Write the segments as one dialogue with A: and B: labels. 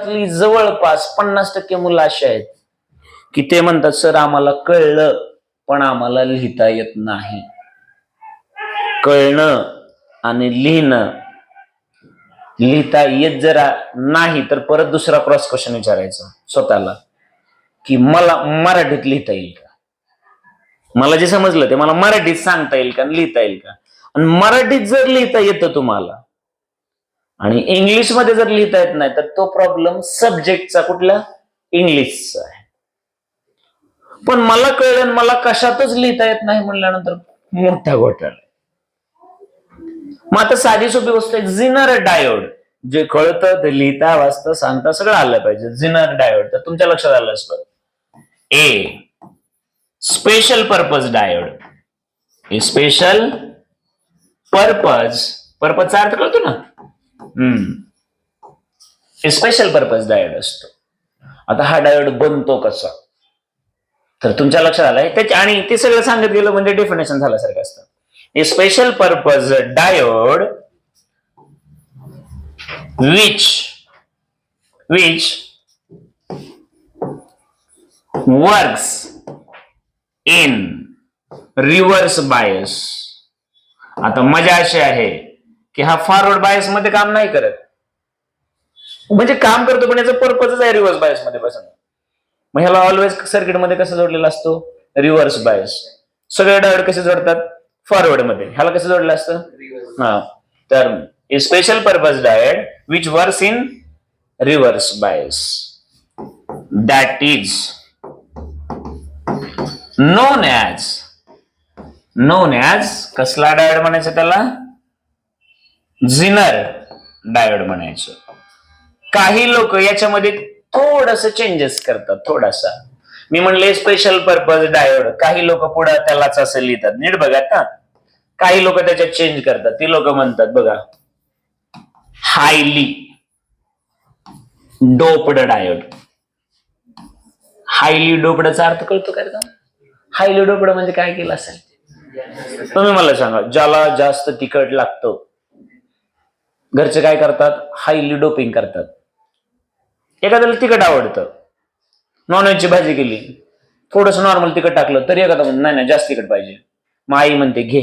A: महाराष्ट्रातली जवळपास 50% मुलं अशी आहेत की ते म्हणतात सर आम्हाला कळलं पण आम्हाला लिहिता येत नाही. कळणं आणि लिहिता येत जरा नाही तर परत दुसरा क्रॉस क्वेश्चन विचारायचा स्वतःला की मला मराठीत लिहिता येईल का, मला जे समजलं ते मला मराठीत सांगता येईल का, लिहिता येईल का. आणि मराठीत जर लिहिता येतं तुम्हाला आणि इंग्लिशमध्ये जर लिहिता येत नाही तर तो प्रॉब्लेम सब्जेक्टचा, कुठला, इंग्लिशचा आहे. पण मला कळलं मला कशातच लिहिता येत नाही म्हणल्यानंतर मोठा घोटाळा. मग आता साधी सोपी गोष्ट आहे, झिनर डायोड, जे कळतं ते लिहिता वाचता सांगता सगळं आलं पाहिजे. झिनर डायोड तर तुमच्या लक्षात आलं असतं. A special purpose diode, A special पर्पजचा अर्थ कळतो ना, स्पेशल पर्पज डायोड असतो. आता हा डायोड बनतो कसा तर तुमच्या लक्षात आलंय त्याच्या, आणि ते सगळं सांगत गेलं म्हणजे डेफिनेशन झाल्यासारखं असतं. A special purpose diode which works in reverse bias. आता मजा अशी आहे की हा फॉरवर्ड बायस मध्ये काम नाही करत, म्हणजे काम करतो पण याचा पर्पजच आहे रिव्हर्स बायस मध्ये बसणं. मग ह्याला ऑलवेज सर्किट मध्ये कसं जोडलेला असतो, रिव्हर्स बायस. सगळे डायोड कसे जोडतात, फॉरवर्ड मध्ये. ह्याला कसं जोडलं असतं, हा. तर special purpose diode which works in reverse bias, that is known as कसला डायोड म्हणायचं त्याला, झिनर डायोड म्हणायचं. काही लोक याच्यामध्ये थोडस चेंजेस करतात, थोडासा. मी म्हणले स्पेशल पर्पज डायोड, काही लोक पुढे त्यालाच असं लिहितात. नीट बघा ना, काही लोक त्याच्यात चेंज करतात. ती लोक म्हणतात बघा हायली डोप्ड डायोड. हायली डोप्डचा अर्थ कळतो का? हायली डोप्ड म्हणजे काय केलं असेल तुम्ही मला सांगा. ज्याला जास्त तिखट लागतं, घरचे काय करतात, हायली डोपिंग करतात. एखाद्याला तिखट आवडतं, नॉनव्हेजची भाजी केली, थोडस नॉर्मल तिखट टाकलं तरी एखादा म्हणतो नाही जास्त तिखट पाहिजे. मग आई म्हणते घे.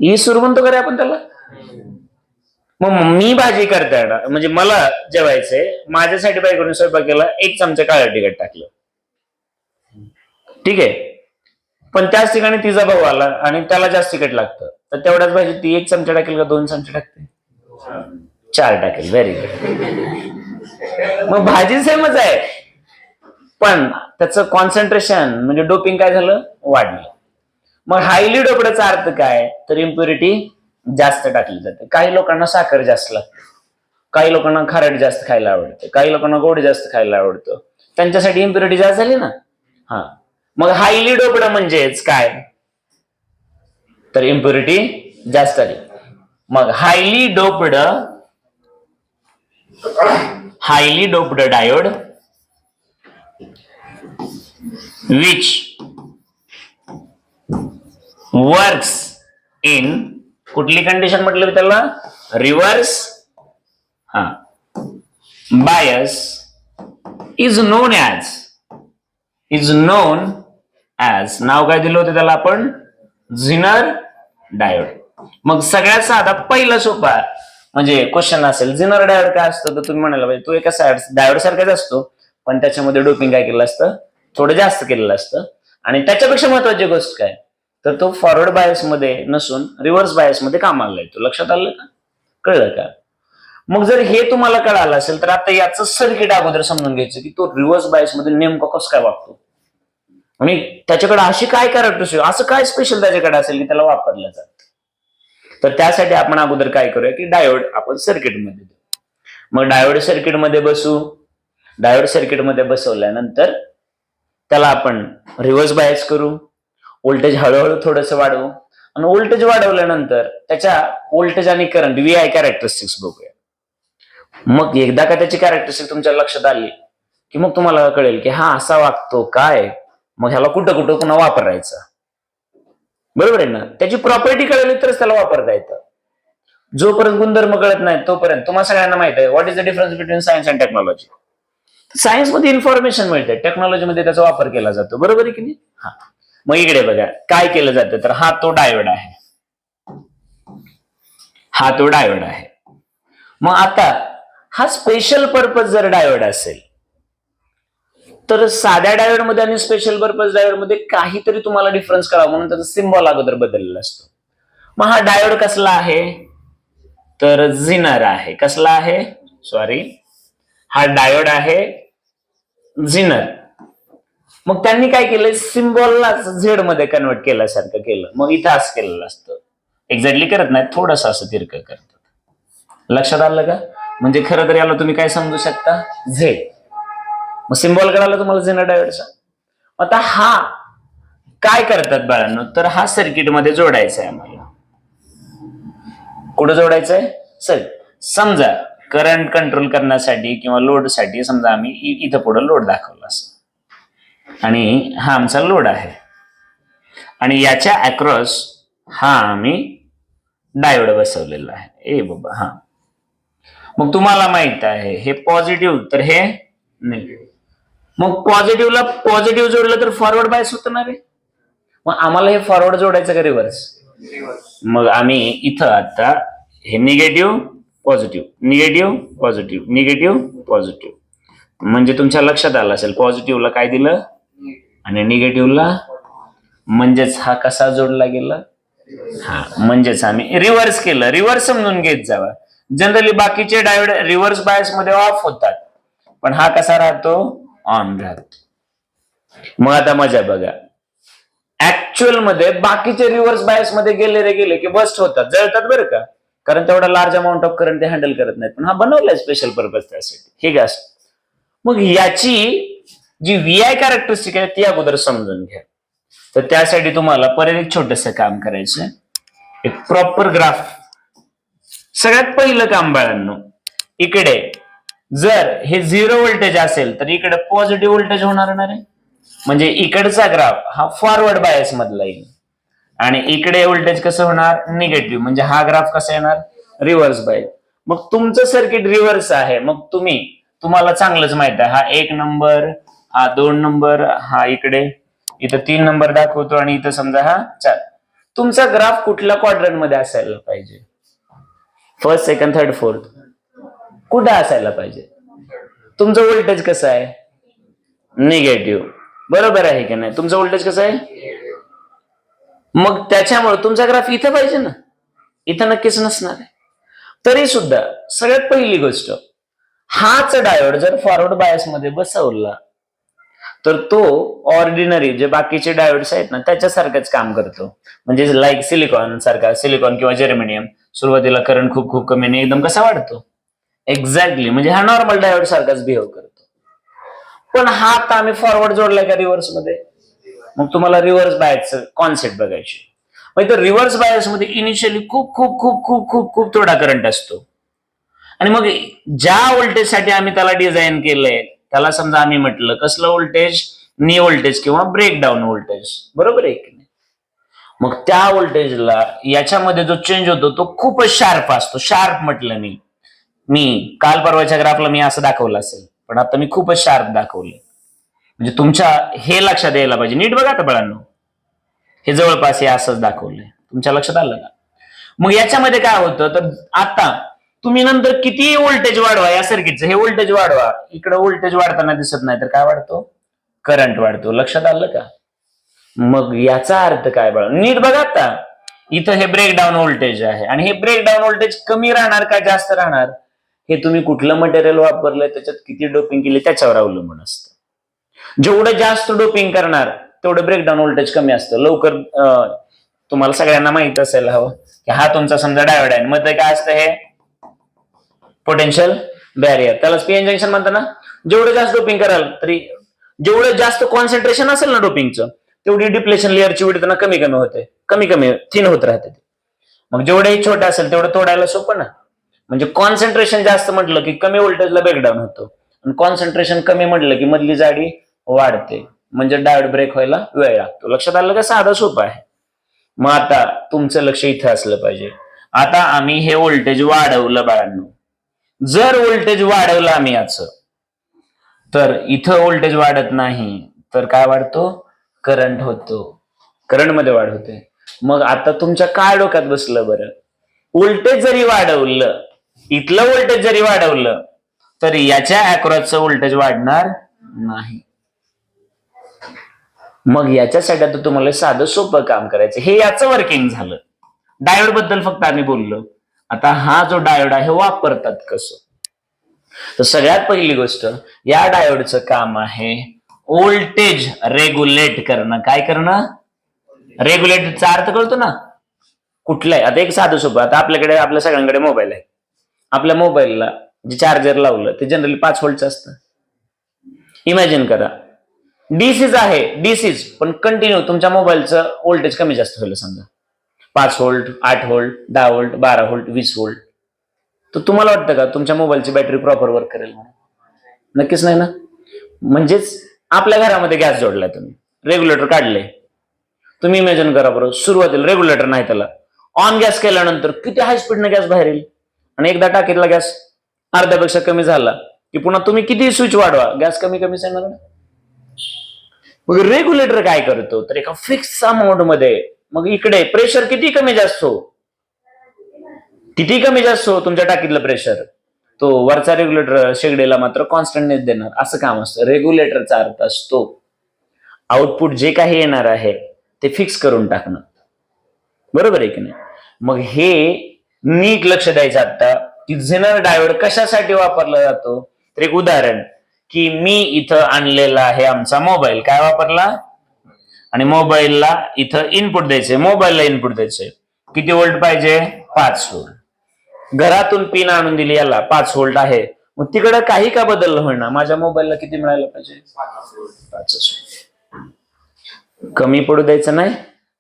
A: ही सुरू म्हणतो का रे आपण त्याला. मग मी भाजी करताय म्हणजे मला जेवायचंय, माझ्यासाठी बायकोने स्वयंपाक केला, 1 चमचा काळं तिखट टाकलं, ठीक आहे. पण त्याच ठिकाणी तिचा भाऊ आला आणि त्याला जास्त तिखट लागतं, तर तेवढ्याच भाजी ती 1 चमचा टाकेल का 2 चमचे टाकते, 4 टाकेल. Very good. मग भाजी सेमच आहे पण त्याचं कॉन्सन्ट्रेशन म्हणजे डोपिंग काय झालं, वाढलं. मग हायली डोपडाचा अर्थ काय, तर इम्प्युरिटी जास्त टाकली जाते. काही लोकांना साखर जास्त लागते, काही लोकांना खारट जास्त खायला आवडतं, काही लोकांना गोड जास्त खायला आवडतं, त्यांच्यासाठी इम्प्युरिटी जास्त झाली ना. हा, मग हायली डोपड म्हणजेच काय, तर इम्प्युरिटी जास्त आली. मग highly doped diode which works in कुठली कंडिशन म्हटलं त्याला, reverse bias is known as नाव काय दिलं होतं त्याला आपण, झिनर डायोड. मग सगळ्यात साधा पहिला सोपा म्हणजे क्वेश्चन असेल, झिनर डायोड काय असतं, तर तुम्ही म्हणाला पाहिजे तो एका डायोड सारखाच असतो पण त्याच्यामध्ये डोपिंग काय केलं असतं, थोडं जास्त केलेलं असतं. आणि त्याच्यापेक्षा महत्वाची गोष्ट काय, तर तो फॉरवर्ड बायस मध्ये नसून रिव्हर्स बायस मध्ये कामाला येतो. लक्षात आलं का, कळलं का? मग जर हे तुम्हाला कळालं असेल तर आता याचं सर्किट अगोदर समजून घ्यायचं की तो रिव्हर्स बायस मध्ये नेमका कसं काय वागतो आणि त्याच्याकडे अशी काय कॅरेक्टरिस्टिक, असं काय स्पेशल त्याच्याकडे असेल की त्याला वापरलं जातं. तर त्यासाठी आपण अगोदर काय करूया की डायोड आपण सर्किटमध्ये देऊ. मग डायोड सर्किटमध्ये डायोड सर्किटमध्ये बसवल्यानंतर त्याला आपण रिव्हर्स बायस करू, व्होल्टेज हळूहळू थोडंसं वाढवू आणि व्होल्टेज वाढवल्यानंतर त्याच्या व्होल्टेज आणि करंट VI कॅरेक्टरिस्टिक्स बघूया. मग एकदा का त्याची कॅरेक्टरिस्टिक तुमच्या लक्षात आली की मग तुम्हाला कळेल की हा असा वागतो काय, मग ह्याला कुठं पुन्हा वापरायचा. बरोबर आहे ना, त्याची प्रॉपर्टी कळली तरच त्याला वापरता येतं. जोपर्यंत गुणधर्म कळत नाही तोपर्यंत तुम्हाला सगळ्यांना माहित आहे what is the difference between science and technology. Science मध्ये इन्फॉर्मेशन मिळते, टेक्नॉलॉजीमध्ये त्याचा वापर केला जातो, बरोबर आहे की नाही. हा, मग इकडे बघा काय केलं जातं, तर हा तो डायोड आहे, हा तो डायोड आहे. मग आता हा स्पेशल पर्पज जर डायोड असेल तर साध्या डायोड मध्ये आणि स्पेशल पर्पज डायोड मध्ये काहीतरी तुम्हाला डिफरन्स कळावा म्हणून त्याचा सिम्बॉल अगोदर बदललेला असतो. मग हा डायोड कसला आहे, तर झिनर आहे. कसला आहे, सॉरी, हा डायोड आहे झिनर. मग त्यांनी काय केलं, सिम्बॉलला झेड मध्ये कन्वर्ट केल्यासारखं केलं. मग इथं असं केलेलं असतं, एक्झॅक्टली करत नाही, थोडस असं तिरकं करतात. लक्षात आलं का. म्हणजे खरं तर याला तुम्ही काय समजू शकता, झेड. मग सिम्बॉल कळाला तुम्हाला झिनर डायोडचा. आता हा काय करतात बाळांनो, तर हा सर्किट मध्ये जोडायचा आहे आम्हाला. कुठं जोडायचं आहे, सर समजा करंट कंट्रोल करण्यासाठी किंवा लोड साठी समजा आम्ही इथं पुढे लोड दाखवला असं, आणि हा आमचा लोड आहे आणि याच्या अक्रॉस हा आम्ही डायोड बसवलेला आहे. ए बाबा, हा मग तुम्हाला माहित आहे हे पॉझिटिव्ह तर हे निगेटिव्ह. मग पॉझिटिव्हला पॉझिटिव्ह जोडलं तर फॉरवर्ड बायस होतं ना रे. मग आम्हाला हे फॉरवर्ड जोडायचं का रिव्हर्स. मग आम्ही इथं आता हे negative positive, negative positive, negative positive, म्हणजे तुमच्या लक्षात आलं असेल पॉझिटिव्हला काय दिलं आणि निगेटिव्हला, म्हणजेच हा कसा जोडला गेला. हा म्हणजेच आम्ही रिव्हर्स केलं. रिव्हर्स समजून घेत जावा. जनरली बाकीचे डायोड रिव्हर्स बायस मध्ये ऑफ होतात, पण हा कसा राहतो, ऑन राहतो. मग आता मजा बघा, ऍक्च्युअल मध्ये बाकीचे रिव्हर्स बायस मध्ये गेले की बस्ट होतात, जळतात बरं का, कारण तेवढा लार्ज अमाऊंट ऑफ करंट ते हँडल करत नाहीत. पण हा बनवलाय स्पेशल पर्पज त्यासाठी, हे गॅस. मग याची जी व्हीआय कॅरेक्टरिस्टिक आहे ती अगोदर समजून घ्या. तर त्यासाठी तुम्हाला परत एक छोटस काम करायचं, एक प्रॉपर ग्राफ. सगळ्यात पहिलं काम बाळांनो, इकडे जर हे 0 व्होल्टेज असेल तर इकडे पॉझिटिव्ह व्होल्टेज होणार नाही, म्हणजे इकडचा ग्राफ हा फॉरवर्ड बायस मधला येईल आणि इकडे व्होल्टेज कसं होणार, निगेटिव्ह, म्हणजे हा ग्राफ कसा येणार, रिव्हर्स बायस. मग तुमचं सर्किट रिव्हर्स आहे. मग तुम्हाला चांगलंच माहित आहे, हा 1 नंबर, हा 2 नंबर, हा इकडे इथं 3 नंबर दाखवतो आणि इथं समजा हा 4. तुमचा ग्राफ कुठल्या क्वाड्रंट मध्ये असायला पाहिजे, फर्स्ट, सेकंड, थर्ड, फोर्थ, कुठं असायला पाहिजे. तुमचं व्होल्टेज कसं आहे, निगेटिव्ह, बरोबर आहे की नाही. तुमचं व्होल्टेज कसं आहे, मग त्याच्यामुळे तुमचा ग्राफ इथं पाहिजे ना, इथं नक्कीच नसणार आहे. तरी सुद्धा सगळ्यात पहिली गोष्ट, हाच डायोड जर फॉरवर्ड बायस मध्ये बसवला तर तो ऑर्डिनरी जे बाकीचे डायोड्स आहेत ना त्याच्यासारखंच काम करतो. म्हणजे लाईक सिलिकॉन सारखा, सिलिकॉन किंवा जर्मेनियम, सुरुवातीला करंट खूप खूप कमी आणि एकदम कसा वाढतो, एक्झॅक्टली, म्हणजे हा नॉर्मल डायोड सारखाच बिहेव करतो. पण हा आता आम्ही फॉरवर्ड जोडलाय का रिव्हर्स मध्ये, मग तुम्हाला रिव्हर्स बायसचं कॉन्सेप्ट बघायची. मग रिव्हर्स बायस मध्ये इनिशियली खूप खूप खूप खूप खूप खूप थोडा करंट असतो आणि मग ज्या व्होल्टेज साठी आम्ही त्याला डिझाईन केलंय त्याला समजा आम्ही म्हटलं कसलं व्होल्टेज, नी व्होल्टेज किंवा ब्रेकडाऊन व्होल्टेज, बरोबर आहे की नाही. मग त्या व्होल्टेजला याच्यामध्ये जो चेंज होतो तो खूपच शार्प असतो. शार्प म्हटलं मी काल परवाच्या ग्राफला मी असं दाखवलं असेल, पण आता मी खूपच शार्प दाखवले. म्हणजे तुमच्या हे लक्षात यायला पाहिजे. नीट बघा आता बाळांनो, हे जवळपास हे असंच दाखवलंय, तुमच्या लक्षात आलं का. मग याच्यामध्ये काय होतं, तर आता तुम्ही नंतर किती व्होल्टेज वाढवा या सर्किटचं, हे व्होल्टेज वाढवा, इकडे व्होल्टेज वाढताना दिसत नाही तर काय वाढतो, करंट वाढतो. लक्षात आलं का. मग याचा अर्थ काय बघा, नीट बघा आता, इथं हे ब्रेकडाऊन व्होल्टेज आहे आणि हे ब्रेकडाऊन व्होल्टेज कमी राहणार का जास्त राहणार, हे तुम्ही कुठलं मटेरियल वापरलंय, त्याच्यात किती डोपिंग केली त्याच्यावर अवलंबून असतं. जेवढं जास्त डोपिंग करणार तेवढं ब्रेकडाऊन व्होल्टेज कमी असतं. लवकर तुम्हाला सगळ्यांना माहित असायला हवं की हा तुमचा समजा डायोड आहे, मध्ये काय असतं, हे पोटेन्शियल बॅरियर, त्यालाच पीएन जंक्शन म्हणतात ना. जेवढं जास्त डोपिंग कराल तरी जेवढं जास्त कॉन्सन्ट्रेशन असेल ना डोपिंगचं, तेवढी डिप्लेशन लेअरची विड्थ कमी कमी होते, कमी थिन होत राहते. मग जेवढंही छोटं असेल तेवढं तोडायला सोपं ना. म्हणजे कॉन्सन्ट्रेशन जास्त म्हटलं की कमी व्होल्टेजला ब्रेकडाऊन होतो आणि कॉन्सन्ट्रेशन कमी म्हटलं की मधली जाडी वाढते, म्हणजे डायोड ब्रेक व्हायला वेळ लागतो. लक्षात आलं का, साधं सोपं आहे. मग आता तुमचं लक्ष इथं असलं पाहिजे. आता आम्ही हे व्होल्टेज वाढवलं बाळांनो. जर व्होल्टेज वाढवलं आम्ही याचं, तर इथं व्होल्टेज वाढत नाही, तर काय वाढतो? करंट होतो. करंट मध्ये वाढ होते. मग आता तुमच्या काय डोक्यात बसलं बरं? व्होल्टेज जरी वाढवलं, इथलं व्होल्टेज जरी वाढवलं, तर याच्या अक्रॉसचं व्होल्टेज वाढणार नाही. मग याच्यासाठी आता तुम्हाला साधं सोपं काम करायचं. हे याचं वर्किंग झालं. डायोड बद्दल फक्त आम्ही बोललो. आता हा जो डायोड आहे वापरतात कसं? तर सगळ्यात पहिली गोष्ट, या डायोडचं काम आहे व्होल्टेज रेग्युलेट करणं. काय करणं? रेग्युलेटरचा अर्थ कळतो ना? कुठलाही, आता एक साधं सोपं, आता आपल्या सगळ्यांकडे मोबाईल आहे. आपल्या मोबाईलला जे चार्जर लावलं ते जनरली 5 व्होल्टचं असतं. इमॅजिन करा, डीसीच आहे, डीसीच, पण कंटिन्यू तुमच्या मोबाईलचं व्होल्टेज कमी जास्त होईल. समजा 5 volt, 8 volt, 10 volt, 12 volt, 20 volt, तर तुम्हाला वाटतं का तुमच्या मोबाईलची बॅटरी प्रॉपर वर्क करेल? नक्कीच नाही ना. म्हणजेच आपल्या घरामध्ये गॅस जोडलाय, तुम्ही रेग्युलेटर काढले, तुम्ही इमॅजिन करा बरोबर, सुरुवातीला रेग्युलेटर नाही, त्याला ऑन गॅस केल्यानंतर किती हाय स्पीडने गॅस बाहेर येईल. आणि एकदा टाकीतला गॅस अर्ध्यापेक्षा कमी झाला की पुन्हा तुम्ही किती स्विच वाढवा, गॅस कमी कमी येणार ना. मग रेग्युलेटर काय करतो, तर एका फिक्स अमाऊंट मध्ये, मग इकडे प्रेशर किती कमी जास्त हो, किती कमी जास्त हो तुमच्या टाकीतलं प्रेशर, तो वरचा रेग्युलेटर शेगडीला मात्र कॉन्स्टंटनेस देणार. असं काम असतं. रेग्युलेटरचा अर्थ असतो आउटपुट जे काही येणार आहे ते फिक्स करून टाकणं. बरोबर आहे की नाही? मग हे नीट लक्ष द्यायचं आता की झेनर डायोड कशासाठी वापरला जातो. तर एक उदाहरण, की मी इथं आणलेला आहे आमचा मोबाईल, काय वापरला, आणि मोबाईलला इथं इनपुट द्यायचे, मोबाईलला इनपुट द्यायचे, किती व्होल्ट पाहिजे, 5 व्होल्ट. घरातून पिन आणून दिली, याला 5 व्होल्ट आहे, मग तिकडं काही का बदललं होईना, माझ्या मोबाईलला किती मिळायला पाहिजे, 5. कमी पडू द्यायचं नाही,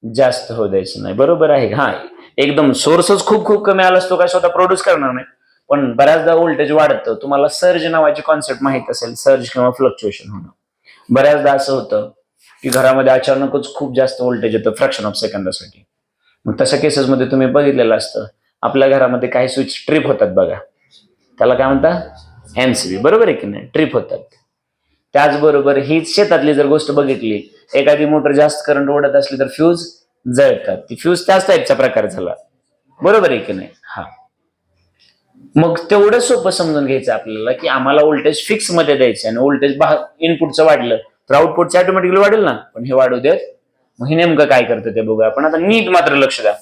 A: जास्त होऊ द्यायचं नाही. बरोबर आहे. हा, एकदम सोर्सच खूप खूप कमी आला असतो, काय स्वतः प्रोड्यूस करणार नाही, पण बऱ्याचदा व्होल्टेज वाढतं. तुम्हाला सर्ज नावाची कॉन्सेप्ट माहित असेल, सर्ज किंवा फ्लक्च्युएशन होणं. बऱ्याचदा असं होतं की घरामध्ये अचानकच खूप जास्त व्होल्टेज येतं फ्रॅक्शन ऑफ सेकंदासाठी. मग तशा केसेसमध्ये तुम्ही बघितलेलं असतं, आपल्या घरामध्ये काही स्विच ट्रिप होतात बघा, त्याला काय म्हणतात, एमसीबी. बरोबर आहे की नाही? ट्रिप होतात. त्याचबरोबर ही शेतातली जर गोष्ट बघितली, एखादी मोटर जास्त करंट ओढत असली तर फ्यूज जळतात. ती फ्यूज त्याच टाईपचा प्रकार झाला. बरोबर आहे की नाही? हा, मग तेवढं सोपं समजून घ्यायचं आपल्याला की आम्हाला व्होल्टेज फिक्स मध्ये द्यायचं, आणि व्होल्टेज इनपुटचं वाढलं तर आउटपुटचं ऑटोमॅटिकली वाढेल ना, पण हे वाढू देत. मग हे नेमकं काय करतं ते बघूया आपण आता. नीट मात्र लक्ष द्या.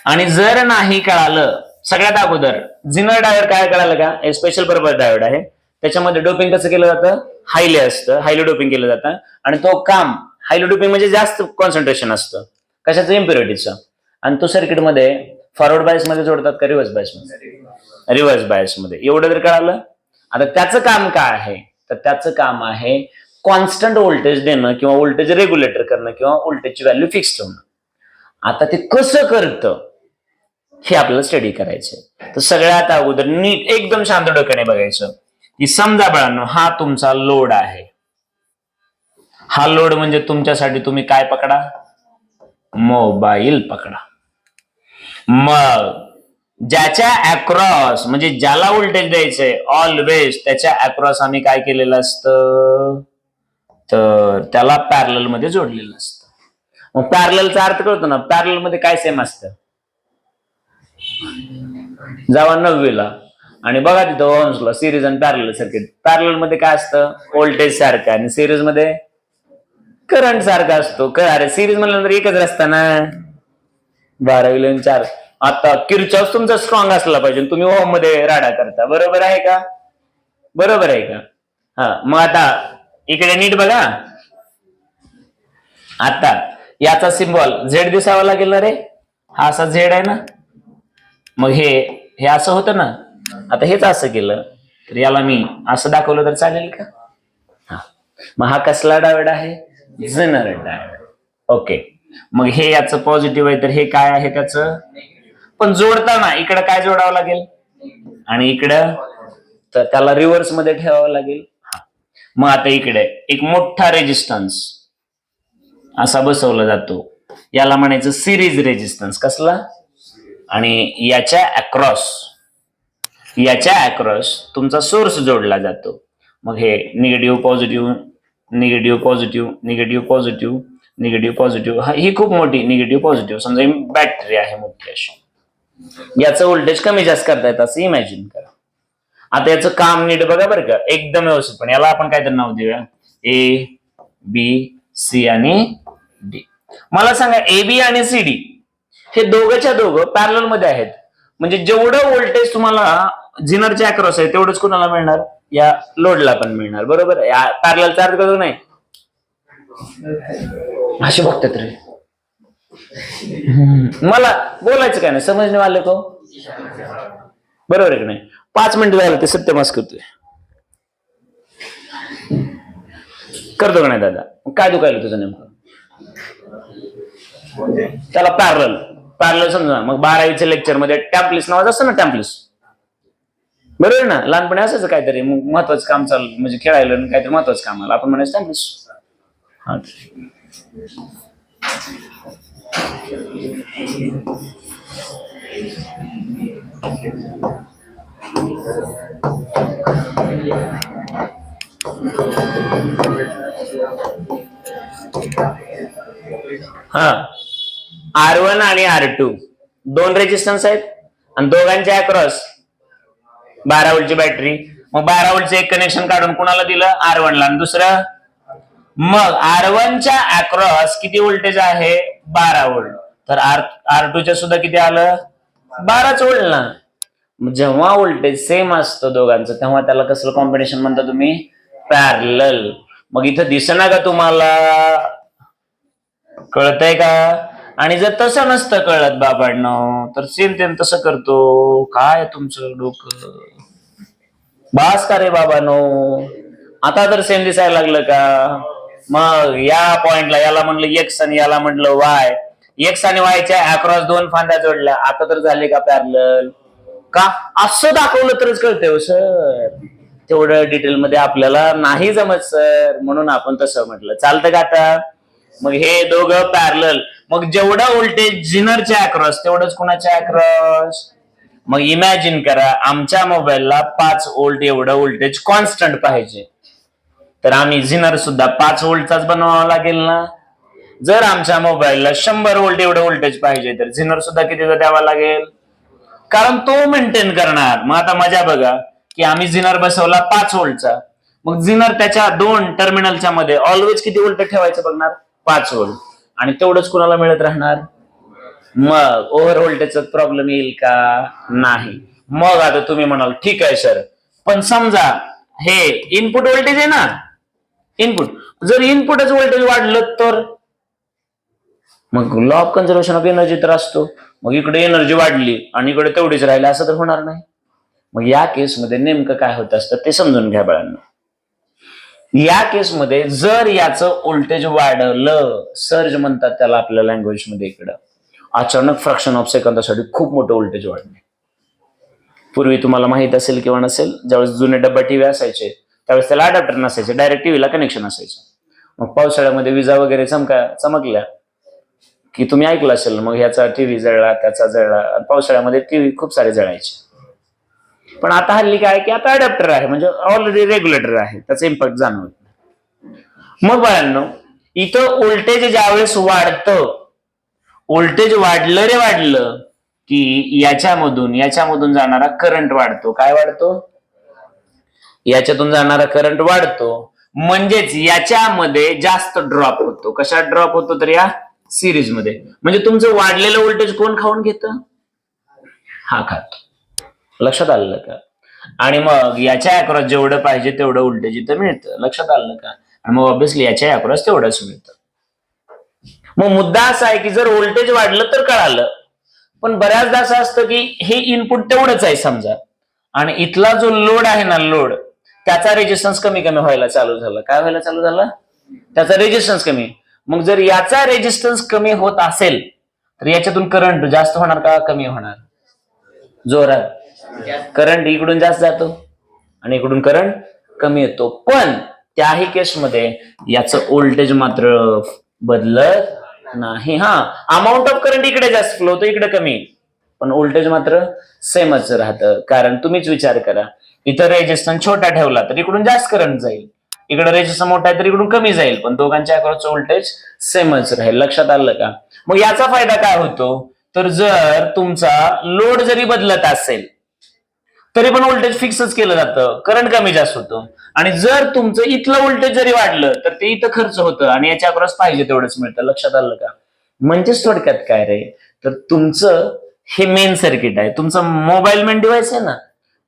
A: आणि जर नाही कळालं, सगळ्यात अगोदर झेनर डायोड काय कळालं का, हे स्पेशल पर्पज डायोड आहे. त्याच्यामध्ये डोपिंग कसं केलं जातं, हायले असतं, हायले डोपिंग केलं जातं. आणि तो काम, हायले डोपिंग म्हणजे जास्त कॉन्सन्ट्रेशन असतं कशाचं, इम्प्युरिटीचं. आणि तो सर्किटमध्ये फॉरवर्ड बायस मध्ये जोडतात का रिव्हर्स बायस मध्ये, रिव्हर्स बायस मध्ये. एवढं जर कळालं. आता त्याचं काम काय आहे, तर त्याचं काम आहे कॉन्स्टंट व्होल्टेज देणं, किंवा व्होल्टेज रेग्युलेटर करणं, किंवा व्होल्टेजची व्हॅल्यू फिक्स ठेवणं. आता ते कसं करतं हे आपल्याला स्टडी करायचंय. तर सगळ्यात अगोदर नीट एकदम शांत डोक्याने बघायचं की समजा बाळांनो, हा तुमचा लोड आहे. हा लोड म्हणजे तुमच्यासाठी तुम्ही काय पकडा, मोबाईल पकडा. मग ज्याच्या अक्रॉस, म्हणजे ज्याला व्होल्टेज द्यायचंय ऑलवेज, त्याच्या अक्रॉस आम्ही काय केलेलं असतं, तर त्याला पॅरलल मध्ये जोडलेलं असतं. मग पॅरललचा अर्थ कळतो ना, पॅरलल मध्ये काय सेम असतं, जावा 9वीला आणि बघा तिथं ओहम्सला सिरीज आणि पॅरलल सर्किट. पॅरलल मध्ये काय असतं, व्होल्टेज सारखं, आणि सिरीज मध्ये करंट सारखा असतो. अरे सिरीज म्हणल्यानंतर एकच रस्ता ना, 12 4. आता किरचॉफ तुमचा स्ट्रॉंग असला पाहिजे, तुम्ही ओहम मध्ये राडा करता. बरोबर आहे का, बरोबर आहे का? हा, मग आता इकडे नीट बघा. आता याचा सिम्बॉल झेड दिसावा लागेल ना रे, हा असा झेड आहे ना. मग हे असं होतं ना. आता हेच असं केलं तर याला मी असं दाखवलं तर चालेल का? हा, मग हा कसला डायोड आहे, झेनर डायोड. ओके, मग हे याचं पॉझिटिव्ह आहे, तर हे काय आहे त्याचं, पण जोडताना इकडे काय जोडावं लागेल, आणि इकडं तर त्याला रिव्हर्स मध्ये ठेवावं लागेल. हा, मग आता इकडे एक मोठा रेजिस्टन्स असा बसवला जातो, याला म्हणायचं सिरीज रेजिस्टन्स. कसला, आणि याच्या अक्रॉस तुमचा सोर्स जोडला जातो. मग हे negative positive negative positive negative positive negative positive, ही खूप मोठी निगेटिव्ह पॉझिटिव्ह समजा बॅटरी आहे मोठी अशी, याचं व्होल्टेज कमी जास्त करता येतं असं इमॅजिन करा. आता याचं काम नीट बघा बरं का, एकदम व्यवस्थित. पण याला आपण काहीतरी नाव देऊया, ए बी सी आणि डी. मला सांगा ए बी आणि सी डी हे दोघंच्या दोघं पॅरलल मध्ये आहेत, म्हणजे जेवढं व्होल्टेज तुम्हाला जिनरच्या अक्रॉस आहे तेवढंच कुणाला मिळणार, या लोडला पण मिळणार. बरोबर, पॅरलल चार्ज करतो नाही असे बघतात रे. मला बोलायचं काय नाही, समजणे वाले को बरोबर आहे की नाही. 5 मिनिटं झालं ते सत्यमास करतोय, करतो का नाही दादा? काय दुखायला तुझं नेमकं? त्याला पॅरलल समजा. मग 12वीच्या लेक्चर मध्ये टॅम्पलिस नावाचं असतं ना, टॅम्पलिस बरोबर ना, लहानपणी असायचं काहीतरी महत्वाचं काम चालू, म्हणजे खेळायला काहीतरी महत्वाचं काम आलं आपण म्हणायचं टॅम्पलिस. R1 आणि R2 दोन रेजिस्टन्स आहेत आणि दोघांच्या अक्रॉस 12 व्होल्टची बॅटरी. मग 12 व्होल्टचं एक कनेक्शन काढून कुणाला दिलं, R1 ला, आणि दुसरं. मग R1 च्या अक्रॉस किती व्होल्टेज आहे, 12 व्होल्ट. तर R2 च्या सुद्धा किती आलं, 12 व्होल्ट ना. जेव्हा व्होल्टेज सेम असतं दोघांचं तेव्हा त्याला कसलं कॉम्बिनेशन म्हणता तुम्ही, पॅरलल. मग इथं दिसेना का तुम्हाला, कळतंय का? आणि जर तसं नसतं कळत बाबांनो तर सेम तेम तसं करतो. काय तुमचं डोकं बास का रे बाबांनो? आता तर सेम दिसायला लागलं का? मग या पॉइंटला याला म्हणलं एक्स आणि याला म्हणलं वाय, एक्स आणि वायच्या अक्रॉस 2 फांद्या जोडल्या, आता तर झाले का पॅरलल? का असं दाखवलं तरच कळतंय हो सर, तेवढं डिटेल मध्ये आपल्याला नाही जमत सर, म्हणून आपण तसं म्हटलं. चालतं का आता? मग हे दोघं पॅरलल. मग जेवढं व्होल्टेज जिनरच्या अक्रॉस तेवढंच कुणाच्या अक्रॉस. मग इमॅजिन करा आमच्या मोबाईलला 5 व्होल्ट एवढं व्होल्टेज कॉन्स्टंट पाहिजे, तर आम्ही जिनर सुद्धा 5 व्होल्टचाच बनवावा लागेल ना. जर आमच्या मोबाईलला 100 व्होल्ट एवढं व्होल्टेज पाहिजे तर जिनर सुद्धा कितीचा द्यावा लागेल, कारण तो मेंटेन करणार. मग आता मजा बघा की आम्ही जिनर बसवला 5 व्होल्टचा, मग जिनर त्याच्या 2 टर्मिनलच्या मध्ये ऑलवेज किती व्होल्ट ठेवायचं बघणार, 5 व्होल्ट. आणि तेवढंच कुणाला मिळत राहणार. मग ओव्हर व्होल्टेजचा प्रॉब्लेम येईल का? नाही. मग आता तुम्ही म्हणाल ठीक आहे सर, पण समजा हे इनपुट व्होल्टेज आहे ना, इनपुट जर इनपुटच व्होल्टेज वाढलं तर मग law of conservation of energy तर असतो. मग इकडे एनर्जी वाढली आणि इकडे तेवढीच राहिली, असं तर होणार नाही. मग या केसमध्ये नेमकं काय होत असतं ते समजून घ्या बाळांनो. या केसमध्ये जर याचं व्होल्टेज वाढलं, सर्ज म्हणतात त्याला आपल्या लँग्वेज मध्ये, इकडं अचानक फ्रॅक्शन ऑफ सेकंदासाठी खूप मोठं व्होल्टेज वाढले. पूर्वी तुम्हाला माहित असेल किंवा नसेल, ज्यावेळेस जुने डब्बा टीव्ही असायचे त्यावेळेस त्याला अडॅप्टर नसायचे, डायरेक्ट टीव्हीला कनेक्शन असायचं. मग पावसाळ्यामध्ये विजा वगैरे चमकल्या की तुम्ही ऐकलं असेल, मग ह्याचा टीव्ही जळला त्याचा जळला, पावसाळ्यामध्ये टीव्ही खूप सारे जळायचे. पण आता हल्ली काय की आता अडॅप्टर आहे, म्हणजे ऑलरेडी रेग्युलेटर आहे, त्याचा इम्पॅक्ट जाणवत नाही. मग बाळांनो इथं व्होल्टेज ज्यावेळेस वाढतं, व्होल्टेज वाढलं की याच्यामधून जाणारा करंट वाढतो. काय वाढतो? याच्यातून जाणारा करंट वाढतो, म्हणजेच याच्यामध्ये जास्त ड्रॉप होतो. कशात ड्रॉप होतो? तर या सिरीज मध्ये. म्हणजे तुमचं वाढलेलं व्होल्टेज कोण खाऊन घेतं? हा खातो. लक्षात आलं का? आणि मग याच्या अक्रॉस जेवढं पाहिजे तेवढं व्होल्टेज इथं मिळतं. लक्षात आलं का? आणि मग ऑब्व्हियसली याच्या अक्रॉस तेवढंच मिळतं. मग मुद्दा असा आहे की जर व्होल्टेज वाढलं तर कळालं, पण बऱ्याचदा असं असतं की हे इनपुट तेवढंच आहे समजा, आणि इथला जो लोड आहे ना, लोड त्याचा रेजिस्टन्स कमी व्हायला चालू झाला. काय व्हायला चालू झाला? त्याचा रेजिस्टन्स कमी. मग जर याचा रेजिस्टन्स कमी होत असेल तर याच्यातून करंट जास्त होणार का कमी होणार? जोरात. करंट इकडून जास्त जातो आणि इकडून करंट कमी येतो. पण त्याही केसमध्ये याचं व्होल्टेज मात्र बदलत नाही. अमाऊंट ऑफ करंट इकडे जास्त फ्लो होतो, इकडे कमी. पण व्होल्टेज मात्र सेमच राहतं. कारण तुम्हीच विचार करा, इथं रेजिस्टन्स छोटा ठेवला तर इकडून जास्त करंट जाईल, इकडे रेजिस्टन्स मोठा आहे तर इकडून कमी जाईल, पण दोघांच्या अक्रॉसचं व्होल्टेज सेमच राहील. लक्षात आलं का? मग याचा फायदा काय होतो, तर जर तुमचा लोड जरी बदलत असेल तरी पण व्होल्टेज फिक्सच केलं जातं, करंट कमी जास्त होतं. आणि जर तुमचं इथलं व्होल्टेज जरी वाढलं तर ते इथं खर्च होतं आणि याच्या अक्रॉस पाहिजे तेवढंच मिळतं. लक्षात आलं का? म्हणजेच थोडक्यात काय रे, तर तुमचं हे मेन सर्किट आहे, तुमचं मोबाईल मेन डिव्हाइस आहे ना,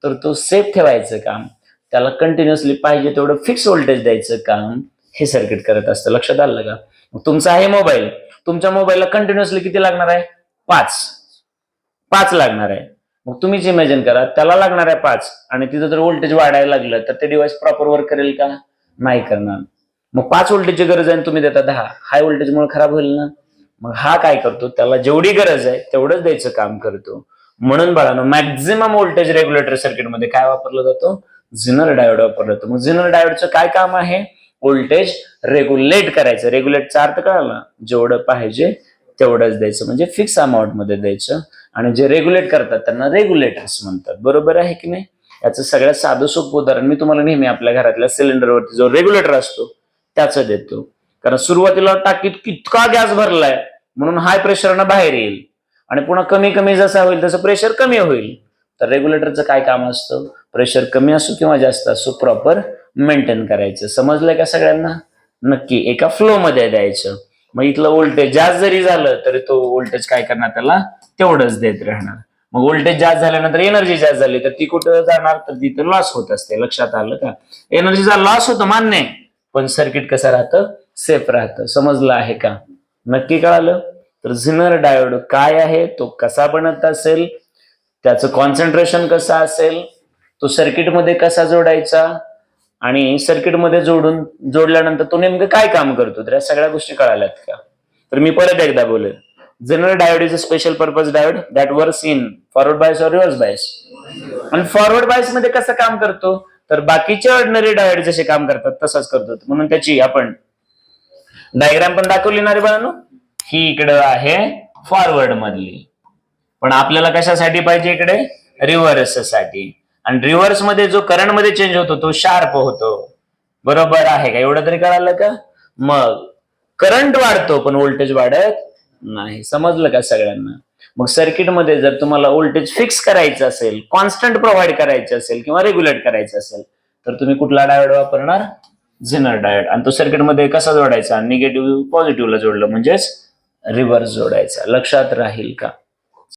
A: तर तो सेफ ठेवायचं काम, त्याला कंटिन्युअसली पाहिजे तेवढं फिक्स व्होल्टेज द्यायचं काम हे सर्किट करत असतं. लक्षात आलं का? मग तुमचा आहे मोबाईल, तुमच्या मोबाईलला कंटिन्युअसली किती लागणार आहे? 5 लागणार आहे. मग तुम्हीच इमॅजिन करा, त्याला लागणार आहे 5 आणि तिथं जर व्होल्टेज वाढायला लागलं तर ते डिव्हाइस प्रॉपर वर्क करेल का? नाही करणार. मग 5 व्होल्टेजची गरज आहे तुम्ही देता 10, हाय व्होल्टेजमुळे खराब होईल ना. मग हा काय करतो, त्याला जेवढी गरज आहे तेवढंच द्यायचं काम करतो. म्हणून बाळांनो, मॅक्झिमम व्होल्टेज रेग्युलेटर सर्किटमध्ये काय वापरलं जातं? झिनर डायोड वापरलं जातं. मग झिनर डायोडचं काय काम आहे? व्होल्टेज रेग्युलेट करायचं. रेग्युलेटचा अर्थ कळाला? जेवढं पाहिजे तेवढंच द्यायचं, म्हणजे फिक्स अमाऊंट मध्ये द्यायचं. आणि जे रेग्युलेट करतात त्यांना रेग्युलेटर्स म्हणतात. बरोबर आहे की नाही? याचं सगळ्यात साधं सोपं उदाहरण मी तुम्हाला नेहमी आपल्या घरातल्या सिलेंडरवरती जो रेग्युलेटर असतो त्याचं देतो. कारण सुरुवातीला टाकीत कितका गॅस भरलाय म्हणून हाय प्रेशरनं बाहेर येईल आणि पुन्हा कमी कमी जसा होईल तसं प्रेशर कमी होईल. तर रेग्युलेटरचं काय काम असतं? प्रेशर कमी असो किंवा जास्त असो प्रॉपर मेंटेन करायचं. समजलंय का सगळ्यांना? नक्की एका फ्लो मध्ये द्यायचं. मग इथलं व्होल्टेज जास्त जरी झालं तरी तो व्होल्टेज काय करणार, त्याला तेवढंच देत राहणार. मग व्होल्टेज जास्त झाल्यानंतर एनर्जी जास्त झाली तर ती कुठं जाणार, तर तिथं लॉस होत असते. लक्षात आलं का? एनर्जीचा लॉस होतो मान्य, पण सर्किट कसं राहतं? सेफ राहतं. समजलं आहे का? नक्की कळालं? तर झिनर डायोड काय आहे, तो कसा बनत असेल, त्याचं कॉन्सन्ट्रेशन कसं असेल, तो सर्किटमध्ये कसा जोडायचा आणि सर्किटमध्ये जोडल्यानंतर तो नेमकं काय काम करतो, तर या सगळ्या गोष्टी कळाल्यात का? तर मी परत एकदा बोलेन. Zener diode is a special purpose diode that works in forward bias or reverse bias. आणि फॉरवर्ड बायस मध्ये कसं काम करतो, तर बाकीचे ऑर्डिनरी डायोड जसे काम करतात तसंच करतो. म्हणून त्याची आपण डायग्राम पण दाखवली ना रे बाळांनो. ही इकडं आहे फॉरवर्ड मधली, पण आपल्याला कशासाठी पाहिजे इकडे? रिव्हर्स साठी. आणि रिव्हर्स मध्ये जो करंट मध्ये चेंज होतो तो शार्प होतो. बरोबर आहे का? एवढं तरी कळालं का? मग करंट वाढतो पण व्होल्टेज वाढत नाही. समजलं का सगळ्यांना? मग सर्किटमध्ये जर तुम्हाला व्होल्टेज फिक्स करायचं असेल, कॉन्स्टंट प्रोव्हाइड करायचं असेल किंवा रेग्युलेट करायचं असेल तर तुम्ही कुठला डायोड वापरणार? झिनर डायोड. आणि तो सर्किटमध्ये कसा जोडायचा? निगेटिव्ह पॉझिटिव्हला जोडलं म्हणजेच रिव्हर्स जोडायचा. लक्षात राहील का?